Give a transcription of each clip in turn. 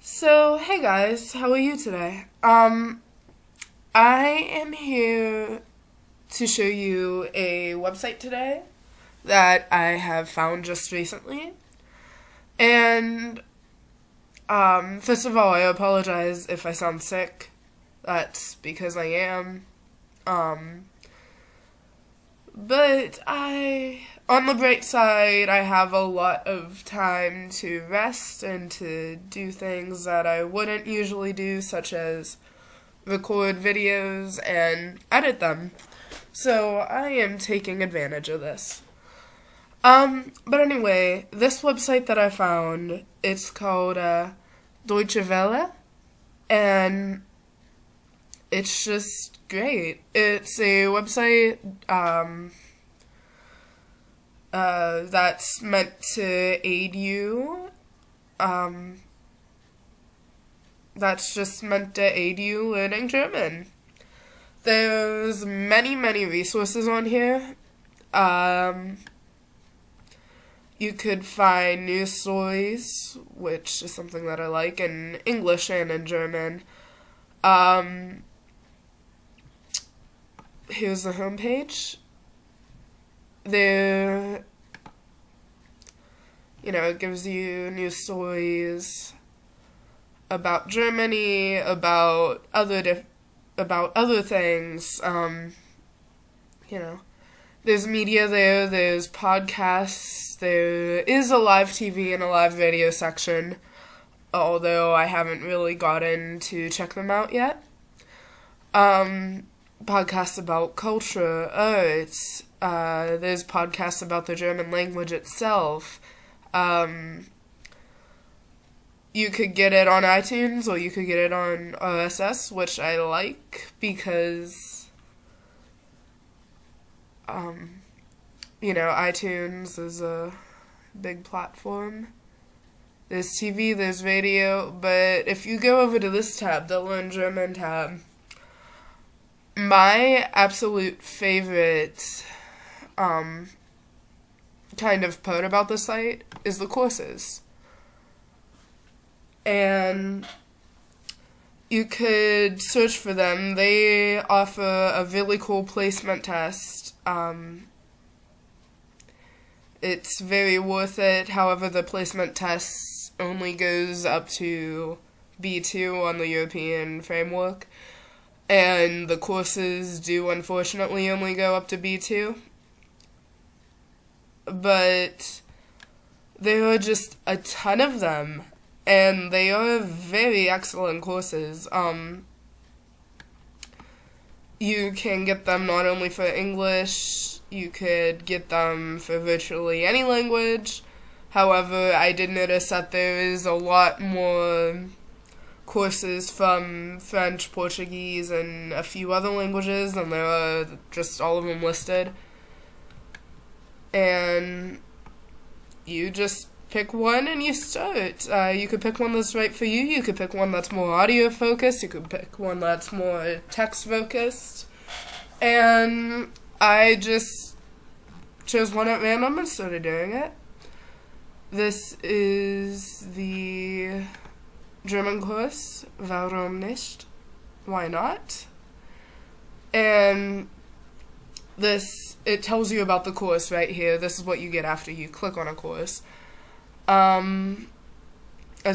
So, hey guys, how are you today? I am here to show you a website today that I have found just recently. And, first of all, I apologize if I sound sick. That's because I am. But on the bright side, I have a lot of time to rest and to do things that I wouldn't usually do, such as record videos and edit them. So I am taking advantage of this. But anyway, this website that I found, it's called Deutsche Welle, and it's just great. It's a website that's meant to aid you. That's just meant to aid you learning German. There's many resources on here. You could find news stories, which is something that I like, in English and in German. Here's the homepage. There, it gives you news stories about Germany, about other things. There's media there. There's podcasts. There is a live TV and a live radio section, although I haven't really gotten to check them out yet. Podcasts about culture, arts. There's podcasts about the German language itself. You could get it on iTunes or you could get it on RSS, which I like because, iTunes is a big platform. There's TV, there's radio, but if you go over to this tab, the Learn German tab, my absolute favorite kind of part about the site is the courses. And you could search for them. They offer a really cool placement test. It's very worth it. However, the placement test only goes up to B2 on the European framework. And the courses do unfortunately only go up to B2. But there are just a ton of them, and they are very excellent courses. You can get them not only for English, you could get them for virtually any language. However, I did notice that there is a lot more courses from French, Portuguese, and a few other languages, and there are just all of them listed. And you just pick one and you start. You could pick one that's right for you. You could pick one that's more audio focused. You could pick one that's more text focused. And I just chose one at random and started doing it. This is the German course, Warum Nicht? Why not? And it tells you about the course right here. This is what you get after you click on a course. As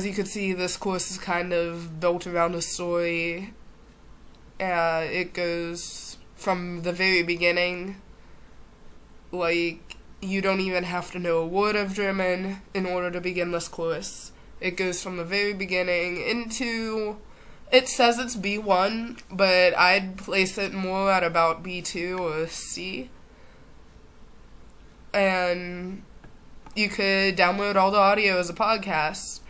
you can see, this course is kind of built around a story. It goes from the very beginning. Like, you don't even have to know a word of German in order to begin this course. It goes from the very beginning into, it says it's B1, but I'd place it more at about B2 or C. And you could download all the audio as a podcast.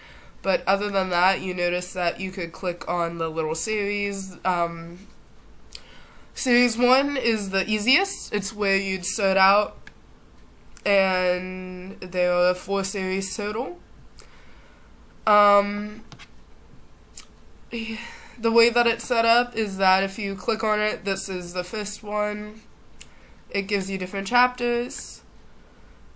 But other than that, you notice that you could click on the little series. Series 1 is the easiest. It's where you'd start out. And there are 4 series total. The way that it's set up is that if you click on it, this is the first one. It gives you different chapters.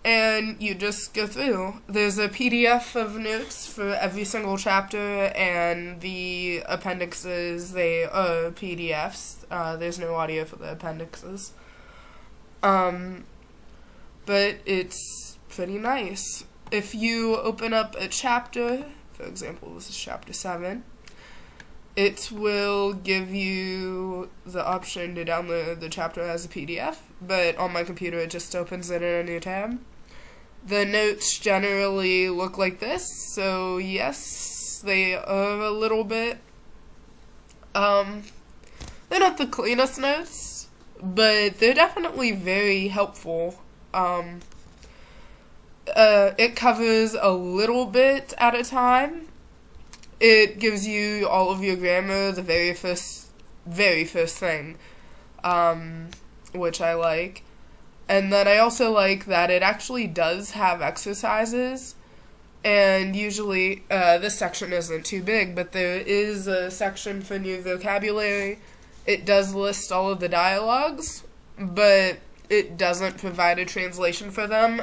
and you just go through. There's a PDF of notes for every single chapter, and the appendixes, they are PDFs. There's no audio for the appendixes. But it's pretty nice. If you open up a chapter, for example, this is chapter 7, it will give you the option to download the chapter as a PDF, but on my computer it just opens it in a new tab. The notes generally look like this, so yes, they are a little bit, they're not the cleanest notes, but they're definitely very helpful. It covers a little bit at a time. It gives you all of your grammar, the very first thing, which I like. And then I also like that it actually does have exercises, and usually this section isn't too big, but there is a section for new vocabulary. It does list all of the dialogues, but it doesn't provide a translation for them.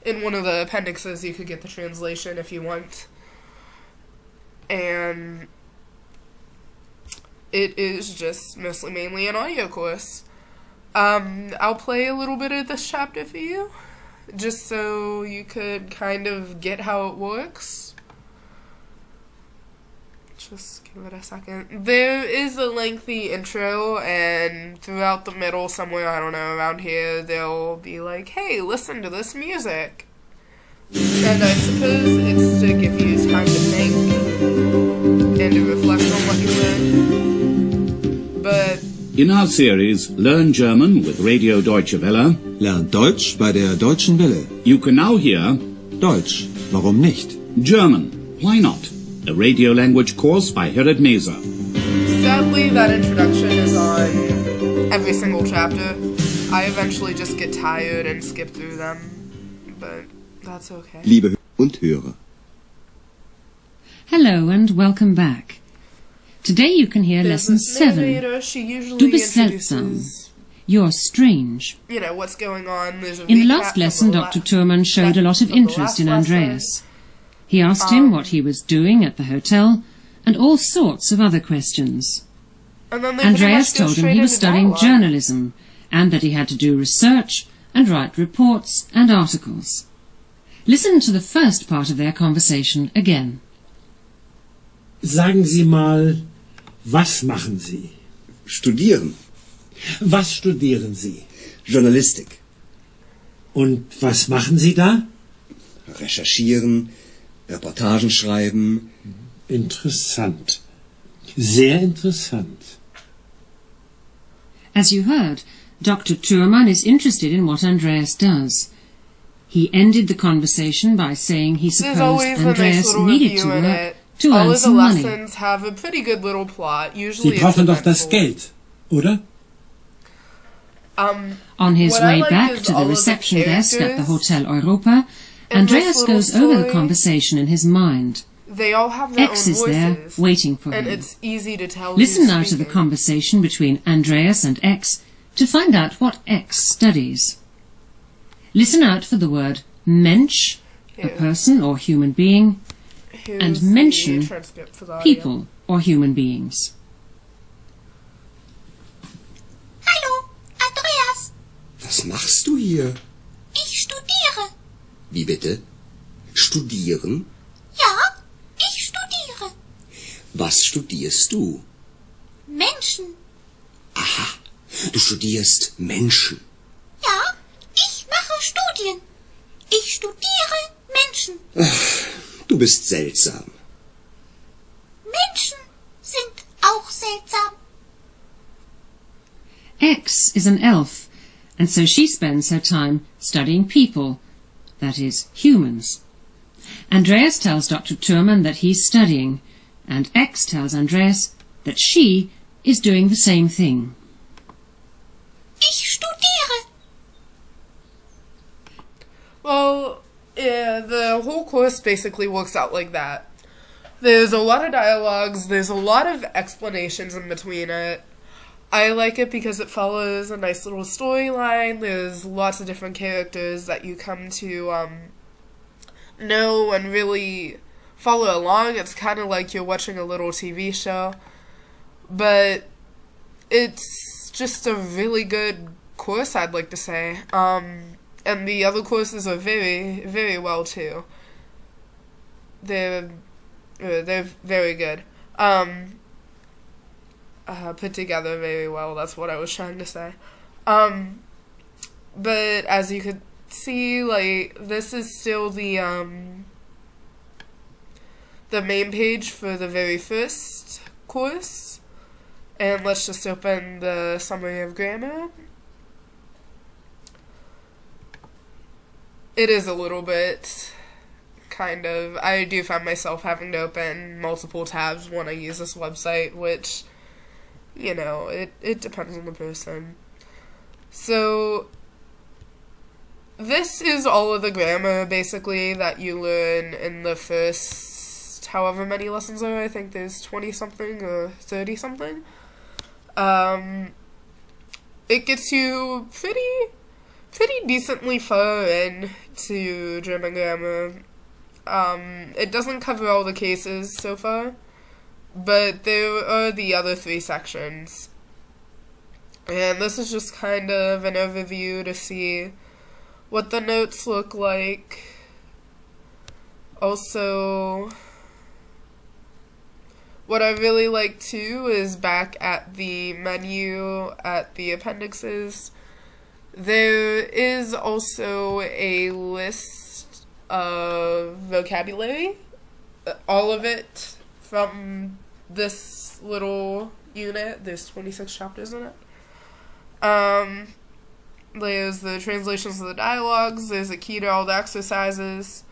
In one of the appendixes you could get the translation if you want. And it is just mainly an audio course. I'll play a little bit of this chapter for you, just so you could kind of get how it works. Just give it a second. There is a lengthy intro, and throughout the middle, somewhere, I don't know, around here, they'll be like, hey, listen to this music. And I suppose it's to give you time to think and to reflect on what you learned. But in our series Learn German with Radio Deutsche Welle, Lernt Deutsch bei der Deutschen Welle. you can now hear Deutsch, warum nicht? German, Why Not? A radio language course by Herrad Meser. sadly, that introduction is on every single chapter. I eventually just get tired and skip through them, but that's okay. Liebe und Hörer. Hello and welcome back. Today you can hear There's lesson this 7. narrator, she usually Du bist seltsam. introduces, You're strange. you know, what's going on. There's a In the recap last from lesson, the Dr. Thurman showed a lot of from the interest last in lesson. Andreas. He asked him what he was doing at the hotel and all sorts of other questions. And then they pretty Andreas much go told him straight he was into studying dialogue. journalism and that he had to do research and write reports and articles. Listen to the first part of their conversation again. Sagen Sie mal, was machen Sie? Studieren. Was studieren Sie? Journalistik. Und was machen Sie da? Recherchieren, Reportagen schreiben. Interessant. Sehr interessant. As you heard, Dr. Thurman is interested in what Andreas does. He ended the conversation by saying he There's supposed always a nice Andreas little needed review to in work it. to All earn of the some money. lessons have a pretty good little plot. Sie Usually it's brauchen doch das eventful. Geld, oder? On his What I way like back is to all the of the reception desk at the characters Hotel Europa, in Andreas this little goes over the story. conversation in his mind. They all have their X own is there, voices, waiting for and him. it's easy to tell Listen who's now to the speaking. conversation between Andreas and X to find out what X studies. Listen out for the word Mensch, a Here. person or human being, Here's and the mention transcript for the audio. people or human beings. Hallo, Andreas. Was machst du hier? Ich studiere. Wie bitte? Studieren? Ja, ich studiere. Was studierst du? Menschen. Aha, du studierst Menschen. Ja, ich mache Studien. Ich studiere Menschen. Du bist seltsam. Menschen sind auch seltsam. X is an elf, and so she spends her time studying people, that is, humans. Andreas tells Dr. Thurman that he's studying, and X tells Andreas that she is doing the same thing. Ich studiere. Well, yeah, the whole course basically works out like that. There's a lot of dialogues, there's a lot of explanations in between it. I like it because it follows a nice little storyline. There's lots of different characters that you come to know and really follow along. It's kind of like you're watching a little TV show. But it's just a really good course, I'd like to say. And the other courses are very, very well, too. They're very good. Put together very well, that's what I was trying to say. But as you could see, like, this is still the main page for the very first course. And let's just open the summary of grammar. It is a little bit, kind of, I do find myself having to open multiple tabs when I use this website, which, you know, it depends on the person. So, this is all of the grammar, basically, that you learn in the first however many lessons there are. I think there's 20-something or 30-something. It gets you pretty decently far into German grammar. It doesn't cover all the cases so far, but there are the other 3 sections. And this is just kind of an overview to see what the notes look like. Also, what I really like too is back at the menu at the appendixes, there is also a list of vocabulary, all of it from this little unit. There's 26 chapters in it. There's the translations of the dialogues, there's a key to all the exercises.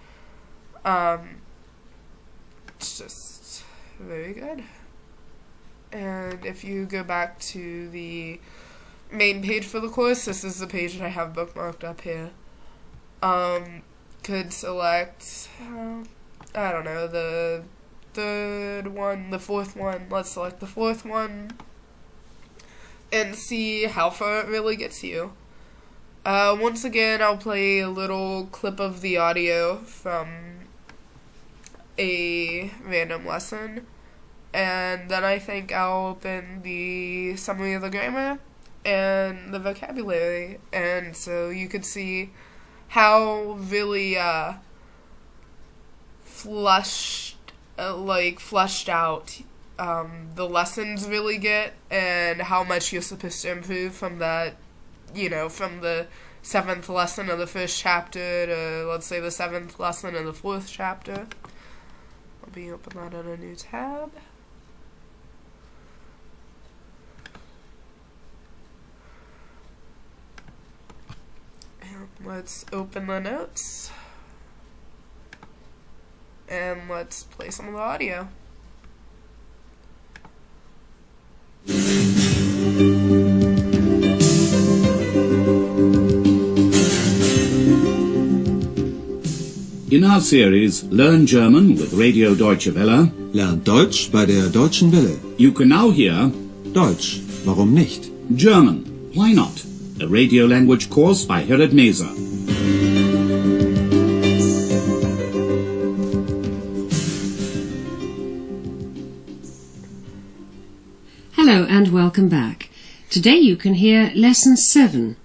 It's just very good. And if you go back to the main page for the course, this is the page that I have bookmarked up here. Could select, I don't know, the third one, the fourth one. Let's select the fourth one and see how far it really gets you. Once again, I'll play a little clip of the audio from a random lesson, and then I think I'll open the summary of the grammar and the vocabulary, and so you could see how really fleshed out the lessons really get, and how much you're supposed to improve from that, you know, from the 7th lesson of the first chapter to, let's say, the 7th lesson of the 4th chapter. I'll be open that on a new tab. And let's open the notes. And let's play some of the audio. In our series Learn German with Radio Deutsche Welle, Lernt Deutsch bei der Deutschen Welle. you can now hear Deutsch, warum nicht? German, Why Not? A radio language course by Herrad Meser. Hello and welcome back. Today you can hear Lesson 7.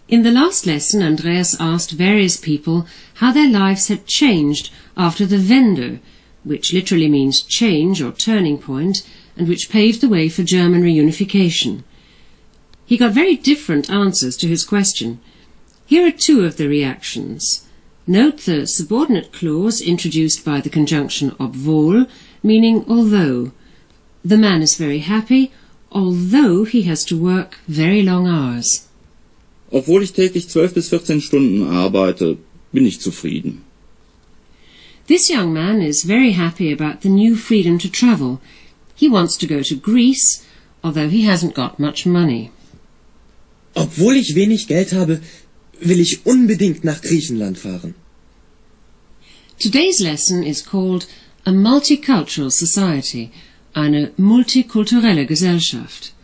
In the last lesson, Andreas asked various people how their lives had changed after the Wende, which literally means change or turning point, and which paved the way for German reunification. He got very different answers to his question. Here are 2 of the reactions. Note the subordinate clause introduced by the conjunction obwohl, meaning although. The man is very happy, although he has to work very long hours. Obwohl ich täglich 12 bis 14 Stunden arbeite, bin ich zufrieden. This young man is very happy about the new freedom to travel. He wants to go to Greece, although he hasn't got much money. Obwohl ich wenig Geld habe, will ich unbedingt nach Griechenland fahren. Today's lesson is called A Multicultural Society, eine multikulturelle Gesellschaft.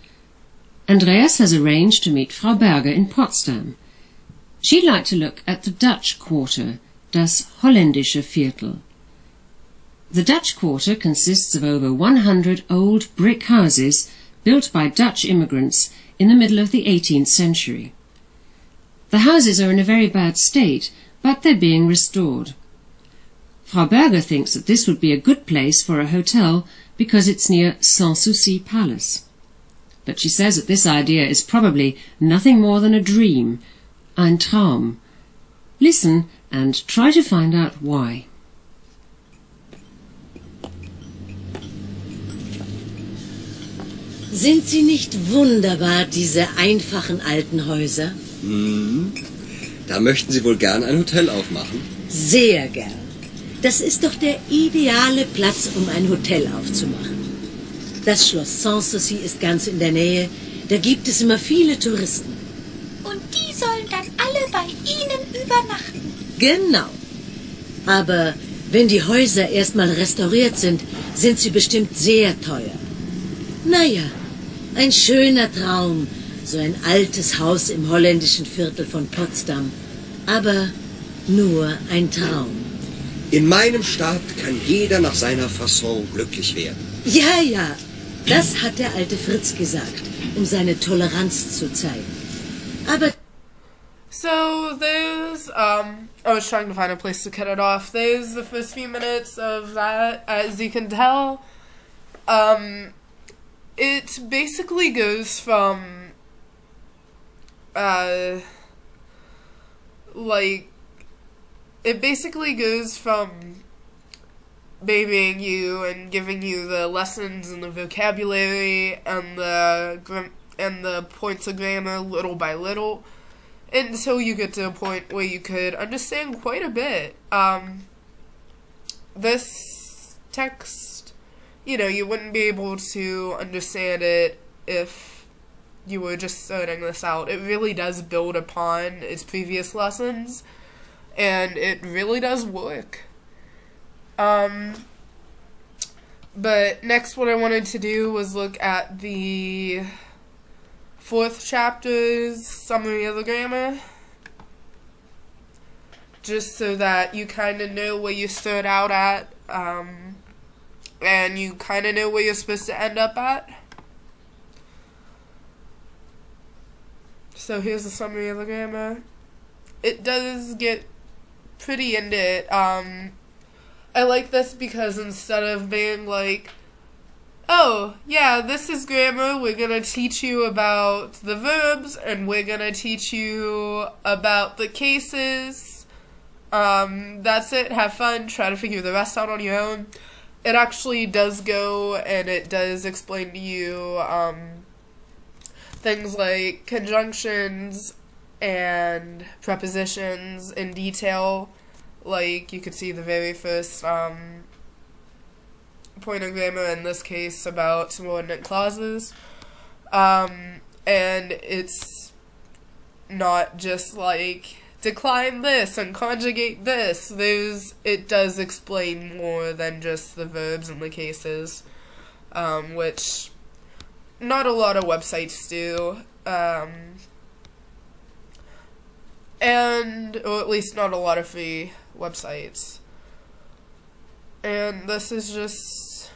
Andreas has arranged to meet Frau Berger in Potsdam. She'd like to look at the Dutch quarter, das holländische Viertel. The Dutch quarter consists of over 100 old brick houses built by Dutch immigrants in the middle of the 18th century. The houses are in a very bad state, but they're being restored. Frau Berger thinks that this would be a good place for a hotel because it's near Sans Souci Palace. But she says that this idea is probably nothing more than a dream, ein Traum. Listen and try to find out why. Sind sie nicht wunderbar, diese einfachen alten Häuser? Da möchten Sie wohl gern ein Hotel aufmachen? Sehr gern. Das ist doch der ideale Platz, um ein Hotel aufzumachen. Das Schloss Sanssouci ist ganz in der Nähe. Da gibt es immer viele Touristen. Und die sollen dann alle bei Ihnen übernachten. Genau. Aber wenn die Häuser erstmal restauriert sind, sind sie bestimmt sehr teuer. Naja, ein schöner Traum, so ein altes Haus im holländischen Viertel von Potsdam. Aber nur ein Traum. In meinem Staat kann jeder nach seiner Fasson glücklich werden. Ja, ja, das hat der alte Fritz gesagt, um seine Toleranz zu zeigen. Aber So there's, I was trying to find a place to cut it off. There's the first few minutes of that. As you can tell, it basically goes from, babying you and giving you the lessons and the vocabulary and the points of grammar little by little, until you get to a point where you could understand quite a bit. This text, you wouldn't be able to understand it if you were just starting this out. It really does build upon its previous lessons, and it really does work. But next what I wanted to do was look at the 4th chapter's summary of the grammar, just so that you kind of know where you start out at, and you kind of know where you're supposed to end up at. So here's the summary of the grammar. It does get pretty into it. I like this because instead of being like, oh, yeah, this is grammar, we're going to teach you about the verbs, and we're going to teach you about the cases, that's it, have fun, try to figure the rest out on your own. It actually does go, and it does explain to you things like conjunctions and prepositions in detail. Like, you could see the very first point of grammar in this case about subordinate clauses. And it's not just like, decline this and conjugate this. It does explain more than just the verbs and the cases, which not a lot of websites do. Or at least not a lot of free websites. And this is just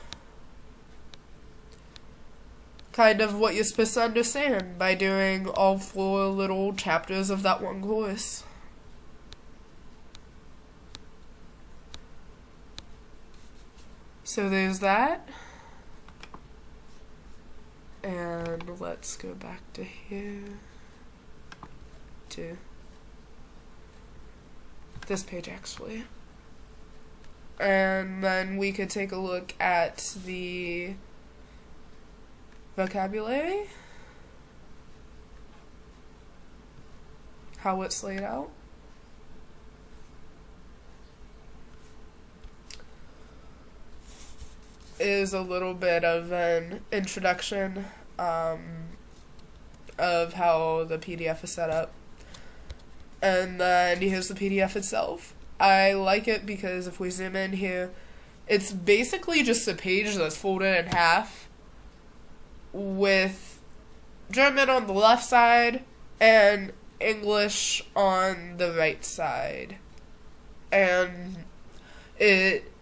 kind of what you're supposed to understand by doing all 4 little chapters of that one course. So there's that. And let's go back to here. To this page, actually. And then we could take a look at the vocabulary, how it's laid out. Is a little bit of an introduction of how the PDF is set up. And then here's the PDF itself. I like it because if we zoom in here, it's basically just a page that's folded in half with German on the left side and English on the right side. And it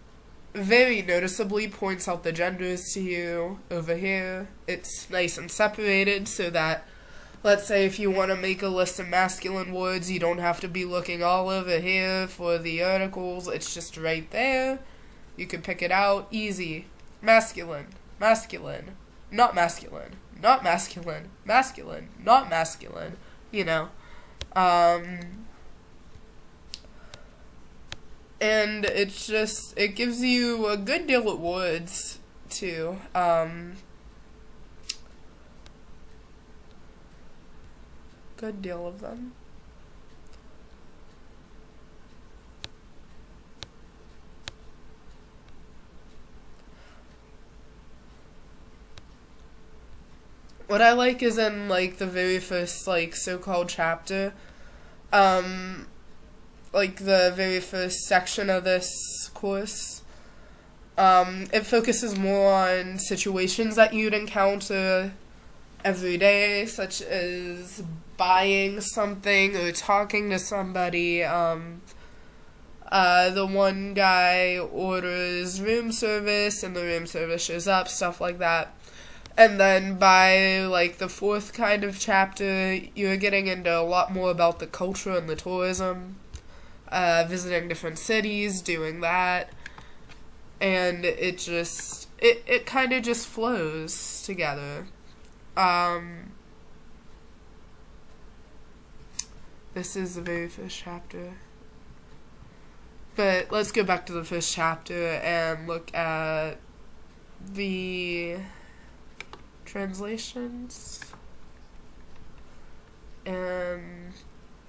very noticeably points out the genders to you over here. It's nice and separated so that, let's say if you want to make a list of masculine words, you don't have to be looking all over here for the articles. It's just right there. You can pick it out. Easy. Masculine. Masculine. Not masculine. Not masculine. Masculine. Not masculine. You know. And it's just, it gives you a good deal of words, too. Good deal of them. What I like is in, like, the very first, like, so-called chapter, like, the very first section of this course, it focuses more on situations that you'd encounter every day, such as buying something or talking to somebody. The one guy orders room service, and the room service shows up, stuff like that. And then by, like, the fourth kind of chapter, you're getting into a lot more about the culture and the tourism, visiting different cities, doing that, and it just, it kind of just flows together. This is the very first chapter. But let's go back to the first chapter and look at the translations and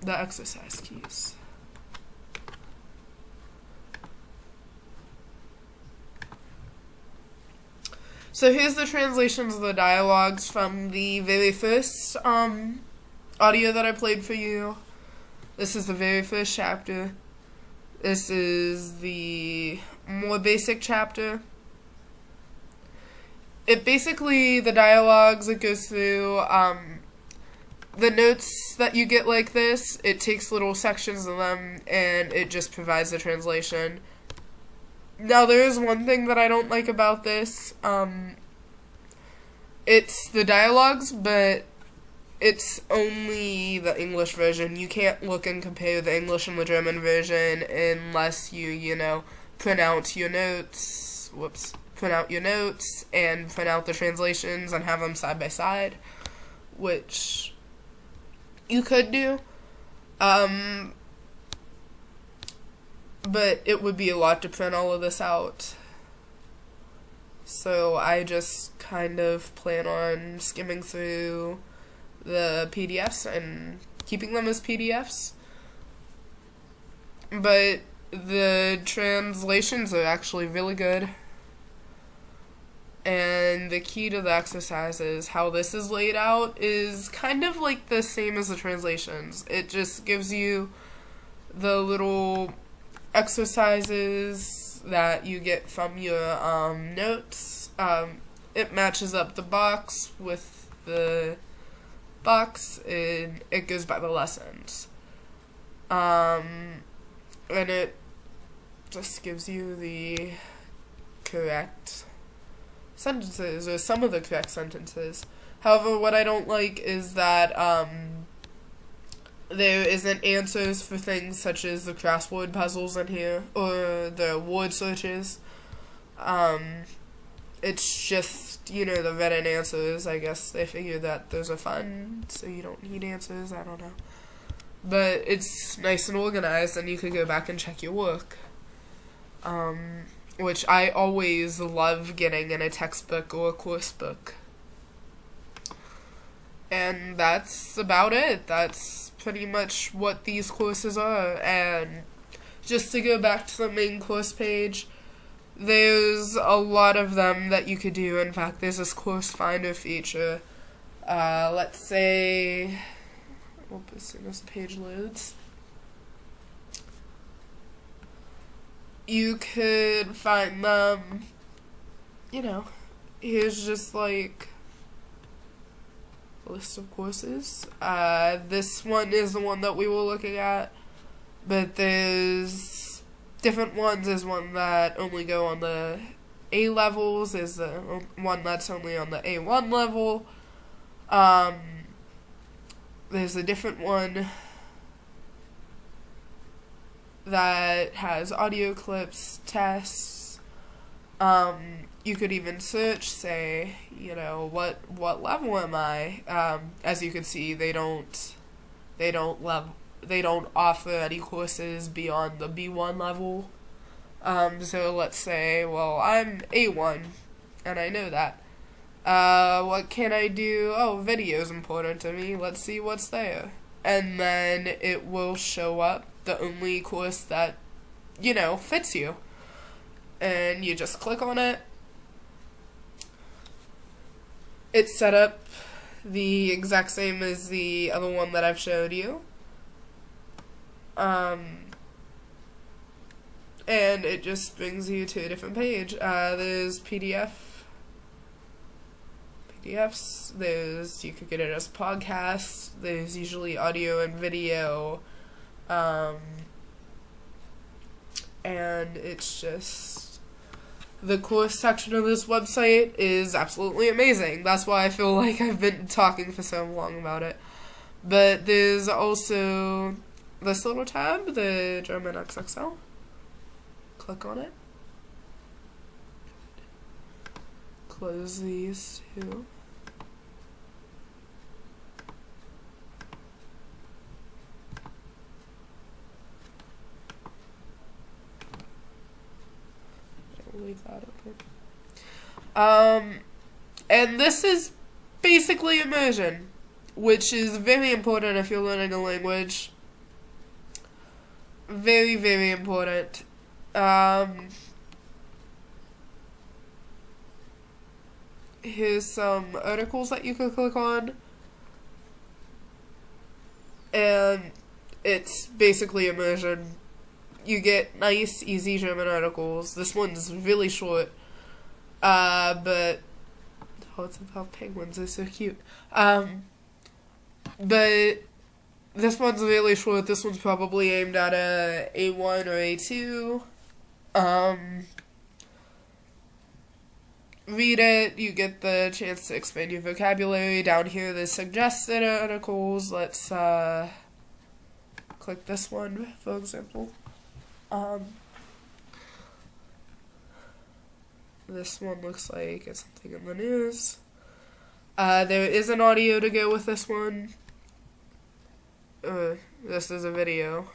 the exercise keys. So here's the translations of the dialogues from the very first audio that I played for you. This is the very first chapter. This is the more basic chapter. It basically, the dialogues, it goes through the notes that you get like this. It takes little sections of them and it just provides the translation. Now, there is one thing that I don't like about this. It's the dialogues, but it's only the English version. You can't look and compare the English and the German version unless you print out your notes. Print out your notes and print out the translations and have them side by side, which you could do. But it would be a lot to print all of this out. So I just kind of plan on skimming through the PDFs and keeping them as PDFs. But the translations are actually really good. And the key to the exercises, how this is laid out, is kind of like the same as the translations. It just gives you the little exercises that you get from your notes. It matches up the box with the box, and it goes by the lessons. And it just gives you the correct sentences, or some of the correct sentences. However, what I don't like is that there isn't answers for things such as the crossword puzzles in here, or the word searches. It's just, the written answers. I guess they figure that those are fun, so you don't need answers, I don't know. But it's nice and organized, and you can go back and check your work. Which I always love getting in a textbook or a course book. And that's about it. That's pretty much what these courses are. And just to go back to the main course page, there's a lot of them that you could do. In fact, there's this course finder feature. Let's say, as soon as the page loads, you could find them, here's just like list of courses. This one is the one that we were looking at, but there's different ones. There's one that only go on the A levels. There's the one that's only on the A1 level. There's a different one that has audio clips, tests. You could even search, say, what level am I? As you can see, they don't offer any courses beyond the B1 level. So let's say, well, I'm A1, and I know that. What can I do? Oh, video's important to me. Let's see what's there. And then it will show up the only course that, fits you. And you just click on it. It's set up the exact same as the other one that I've showed you. And it just brings you to a different page. There's PDFs. You could get it as podcasts. There's usually audio and video. And it's just, the course section of this website is absolutely amazing. That's why I feel like I've been talking for so long about it. But there's also this little tab, the German XXL. Click on it. Close these two. Leave that open. And this is basically immersion, which is very important if you're learning a language. Very, very important. Here's some articles that you can click on. And it's basically immersion. You get nice, easy German articles. This one's really short. But it's about penguins. They're so cute. But this one's really short. This one's probably aimed at a A1 or A2. Read it. You get the chance to expand your vocabulary. Down here, there's suggested articles. Let's click this one, for example. This one looks like it's something in the news. There is an audio to go with this one. This is a video.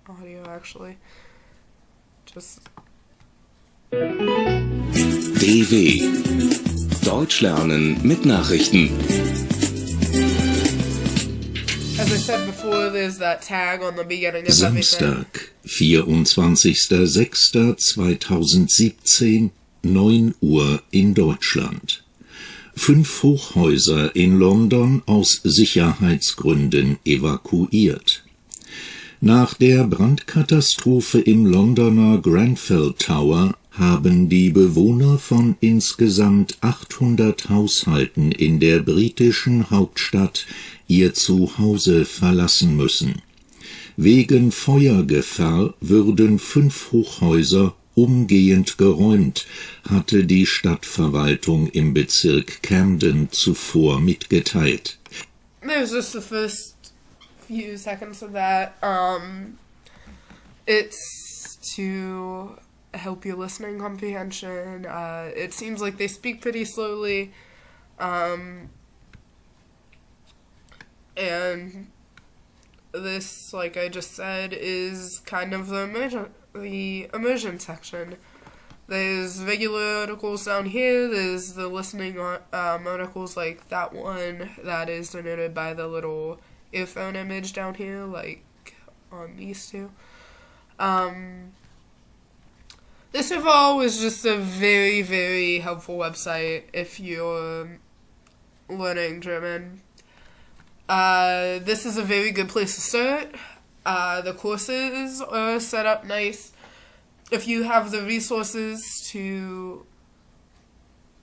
Audio, actually. Just... DW. Deutsch lernen mit Nachrichten. As I said before, there's that tag on the beginning of Samstag, 24.06.2017, 9 Uhr in Deutschland. 5 Hochhäuser in London aus Sicherheitsgründen evakuiert. Nach der Brandkatastrophe im Londoner Grenfell Tower haben die Bewohner von insgesamt 800 Haushalten in der britischen Hauptstadt ihr Zuhause verlassen müssen. Wegen Feuergefahr würden 5 Hochhäuser umgehend geräumt, hatte die Stadtverwaltung im Bezirk Camden zuvor mitgeteilt. There's just the first few seconds of that. It's to help your listening comprehension. It seems like they speak pretty slowly. And this, like I just said, is kind of the immersion section. There's regular articles down here. There's the listening articles like that one that is denoted by the little earphone image down here, like on these two. This overall is just a very, very helpful website if you're learning German. This is a very good place to start. The courses are set up nice. If you have the resources to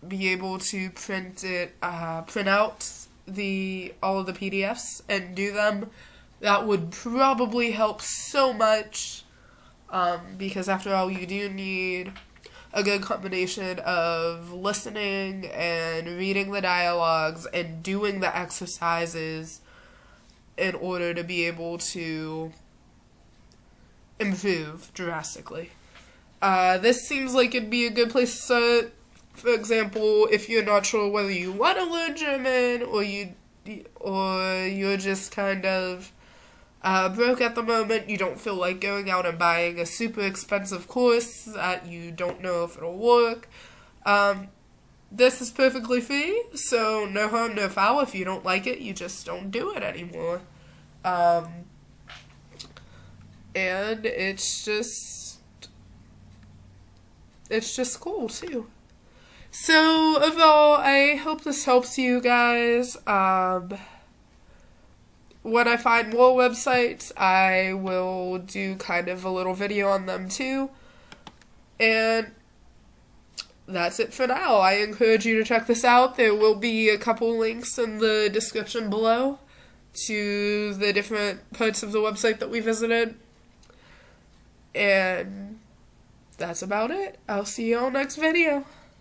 be able to print out all of the PDFs and do them. That would probably help so much, because after all, you do need a good combination of listening and reading the dialogues and doing the exercises in order to be able to improve drastically. This seems like it'd be a good place to start. For example, if you're not sure whether you want to learn German or you're just kind of broke at the moment, you don't feel like going out and buying a super expensive course that you don't know if it'll work. This is perfectly free, so no harm, no foul. If you don't like it, you just don't do it anymore. And it's just cool too. So overall, I hope this helps you guys. When I find more websites, I will do kind of a little video on them too. And that's it for now. I encourage you to check this out. There will be a couple links in the description below to the different parts of the website that we visited. And that's about it. I'll see you all next video.